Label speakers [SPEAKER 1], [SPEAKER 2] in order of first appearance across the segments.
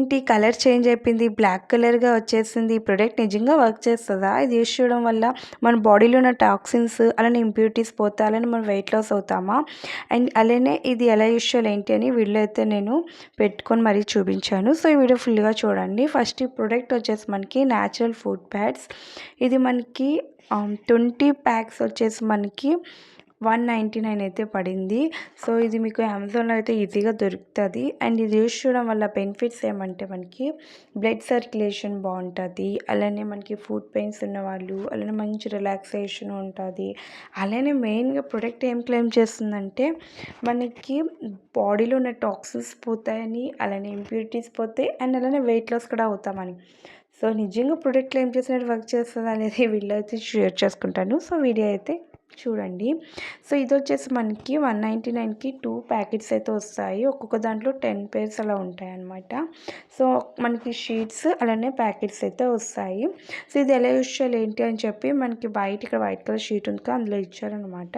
[SPEAKER 1] ఇదేంటి colour change అయిపోయింది, black కలర్‌గా వచ్చేసింది. ఈ ప్రొడక్ట్ నిజంగా వర్క్ చేస్తదా? ఇది యూజ్ చేయడం వల్ల మన బాడీలో ఉన్న టాక్సిన్స్ అలానే ఇంప్యూరిటీస్ పోతాయి. అలానే మనం వెయిట్ లాస్ అవుతామా? అండ్ అలానే ఇది ఎలా యూజ్ చేయాలి ఏంటి అని వీడియో అయితే నేను పెట్టుకొని మరీ చూపించాను. సో, ఈ వీడియో ఫుల్‌గా చూడండి. ఫస్ట్ ఈ ప్రొడక్ట్ వచ్చేసి మనకి న్యాచురల్ ఫుడ్ ప్యాడ్స్. ఇది మనకి 20 ప్యాక్స్ వచ్చేసి మనకి 199 అయితే పడింది. సో, ఇది మీకు అమెజాన్‌లో అయితే ఈజీగా దొరుకుతది. అండ్ ఇది యూజ్ చేయడం వల్ల బెనిఫిట్స్ ఏమంటే మనకి బ్లడ్ సర్క్యులేషన్ బావుంటది. అలానే మనకి ఫుడ్ పెయిన్స్ ఉన్నవాళ్ళు, అలానే మంచి రిలాక్సేషన్ ఉంటది. అలానే మెయిన్‌గా ప్రొడక్ట్ ఏం క్లెయిమ్ చేస్తుందంటే మనకి బాడీలో ఉన్న టాక్సిన్స్ పోతాయని, అలానే ఇంప్యూరిటీస్ పోతాయి అండ్ అలానే వెయిట్ లాస్ కూడా అవుతామని. సో, నిజంగా ప్రొడక్ట్ క్లెయిమ్ చేసినట్టు వర్క్ చేస్తదా అనేది వీడియో అయితే షేర్ చేసుకుంటాను. సో, వీడియో అయితే చూడండి. సో, ఇదొచ్చేసి మనకి 199కి 2 ప్యాకెట్స్ అయితే వస్తాయి. ఒక్కొక్క దాంట్లో 10 పేర్స్ అలా ఉంటాయన్నమాట. సో, మనకి షీట్స్ అలానే ప్యాకెట్స్ అయితే వస్తాయి. సో, ఇది ఎలా యూజ్ చేయాలి ఏంటి అని చెప్పి మనకి బయట ఇక్కడ వైట్ కలర్ షీట్ ఉంది కదా, అందులో ఇచ్చారనమాట.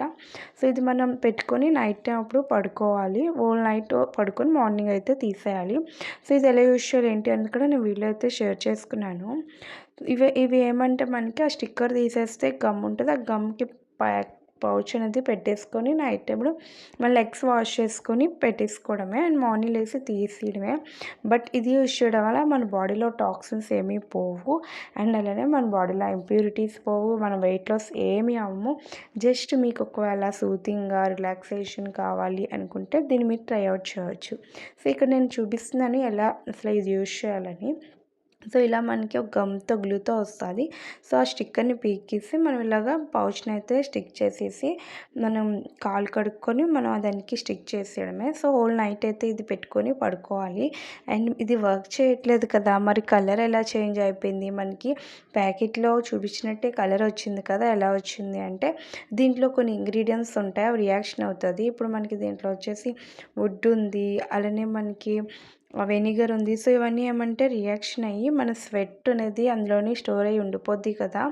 [SPEAKER 1] సో, ఇది మనం పెట్టుకొని నైట్ టైం అప్పుడు పడుకోవాలి. హోల్ నైట్ పడుకొని మార్నింగ్ అయితే తీసేయాలి. సో, ఇది ఎలా యూజ్ చేయాలి ఏంటి అని కూడా నేను వీడియో అయితే షేర్ చేసుకున్నాను. ఇవి ఏమంటే మనకి ఆ స్టిక్కర్ తీసేస్తే గమ్ ఉంటుంది. ఆ గమ్‌కి పౌచ్ అనేది పెట్టేసుకొని నైట్ టైంలో మన లెగ్స్ వాష్ చేసుకొని పెట్టేసుకోవడమే అండ్ మార్నింగ్ లేసి తీసేయడమే. బట్ ఇది యూజ్ చేయడం వల్ల మన బాడీలో టాక్సిన్స్ ఏమీ పోవు అండ్ అలానే మన బాడీలో ఇంప్యూరిటీస్ పోవు, మన వెయిట్ లాస్ ఏమీ అవ్వము. జస్ట్ మీకు ఒకవేళ సూతింగ్గా రిలాక్సేషన్ కావాలి అనుకుంటే దీన్ని మీరు ట్రై అవుట్ చేయవచ్చు. సో, ఇక్కడ నేను చూపిస్తున్నాను ఎలా అసలు ఇది యూజ్ చేయాలని. సో, ఇలా మనకి ఒక గమ్‌తో గ్లూతో వస్తది. సో, ఆ స్టిక్కర్‌ని పీకేసి మనం ఇలాగా పౌచ్‌ని అయితే స్టిక్ చేసేసి మనం కాళ్ళు కడుక్కొని మనం దానికి స్టిక్ చేసేయడమే. సో, హోల్ నైట్ అయితే ఇది పెట్టుకొని పడుకోవాలి. అండ్ ఇది వర్క్ చేయట్లేదు కదా, మరి కలర్ ఎలా చేంజ్ అయిపోయింది, మనకి ప్యాకెట్‌లో చూపించినట్టే కలర్ వచ్చింది కదా, ఎలా వచ్చింది అంటే దీంట్లో కొన్ని ఇంగ్రీడియంట్స్ ఉంటాయి, అవి రియాక్షన్ అవుతది. ఇప్పుడు మనకి దీంట్లో వచ్చేసి వుడ్ ఉంది, అలానే మనకి వెనిగర్ ఉంది. సో, ఇవన్నీ ఏమంటే రియాక్షన్ అయ్యి మన స్వెట్ అనేది అందులోని స్టోర్ అయ్యి ఉండిపోద్ది కదా,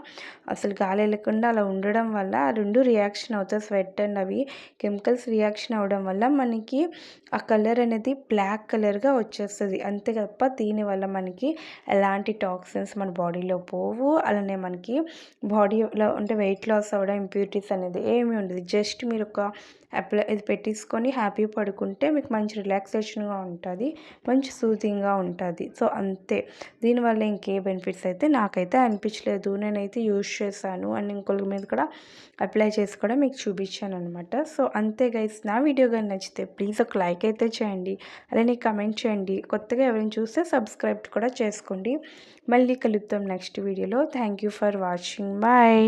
[SPEAKER 1] అసలు గాలి వెళ్ళకుండా అలా ఉండడం వల్ల ఆ 2 రియాక్షన్ అవుతాయి. స్వెట్ అండ్ అవి కెమికల్స్ రియాక్షన్ అవ్వడం వల్ల మనకి ఆ కలర్ అనేది బ్లాక్ కలర్‌గా వచ్చేస్తది. అంతే తప్ప దీనివల్ల మనకి ఎలాంటి టాక్సిన్స్ మన బాడీలో పోవు. అలానే మనకి బాడీలో అంటే వెయిట్ లాస్ అవ్వడం, ఇంప్యూరిటీస్ అనేది ఏమీ ఉండదు. జస్ట్ మీరు ఒక ఇది పెట్టేసుకొని హ్యాపీగా పడుకుంటే మీకు మంచి రిలాక్సేషన్‌గా ఉంటది. మంచి సూతింగ్‌గా ఉంటది. సో, అంతే. దీనివల్ల ఇంకే బెనిఫిట్స్ అయితే నాకైతే అనిపించలేదు. నేనైతే యూజ్ చేశాను అండ్ ఇంకొకరి మీద కూడా అప్లై చేసి కూడా మీకు చూపించాననమాట. సో, అంతే గైస్. నా వీడియో గాని నచ్చితే ప్లీజ్ ఒక లైక్ అయితే చేయండి. అలానే కామెంట్ చేయండి. కొత్తగా ఎవరైనా చూస్తే సబ్స్క్రైబ్ కూడా చేసుకోండి. మళ్ళీ కలుద్దాం నెక్స్ట్ వీడియోలో. Thank you for watching. Bye.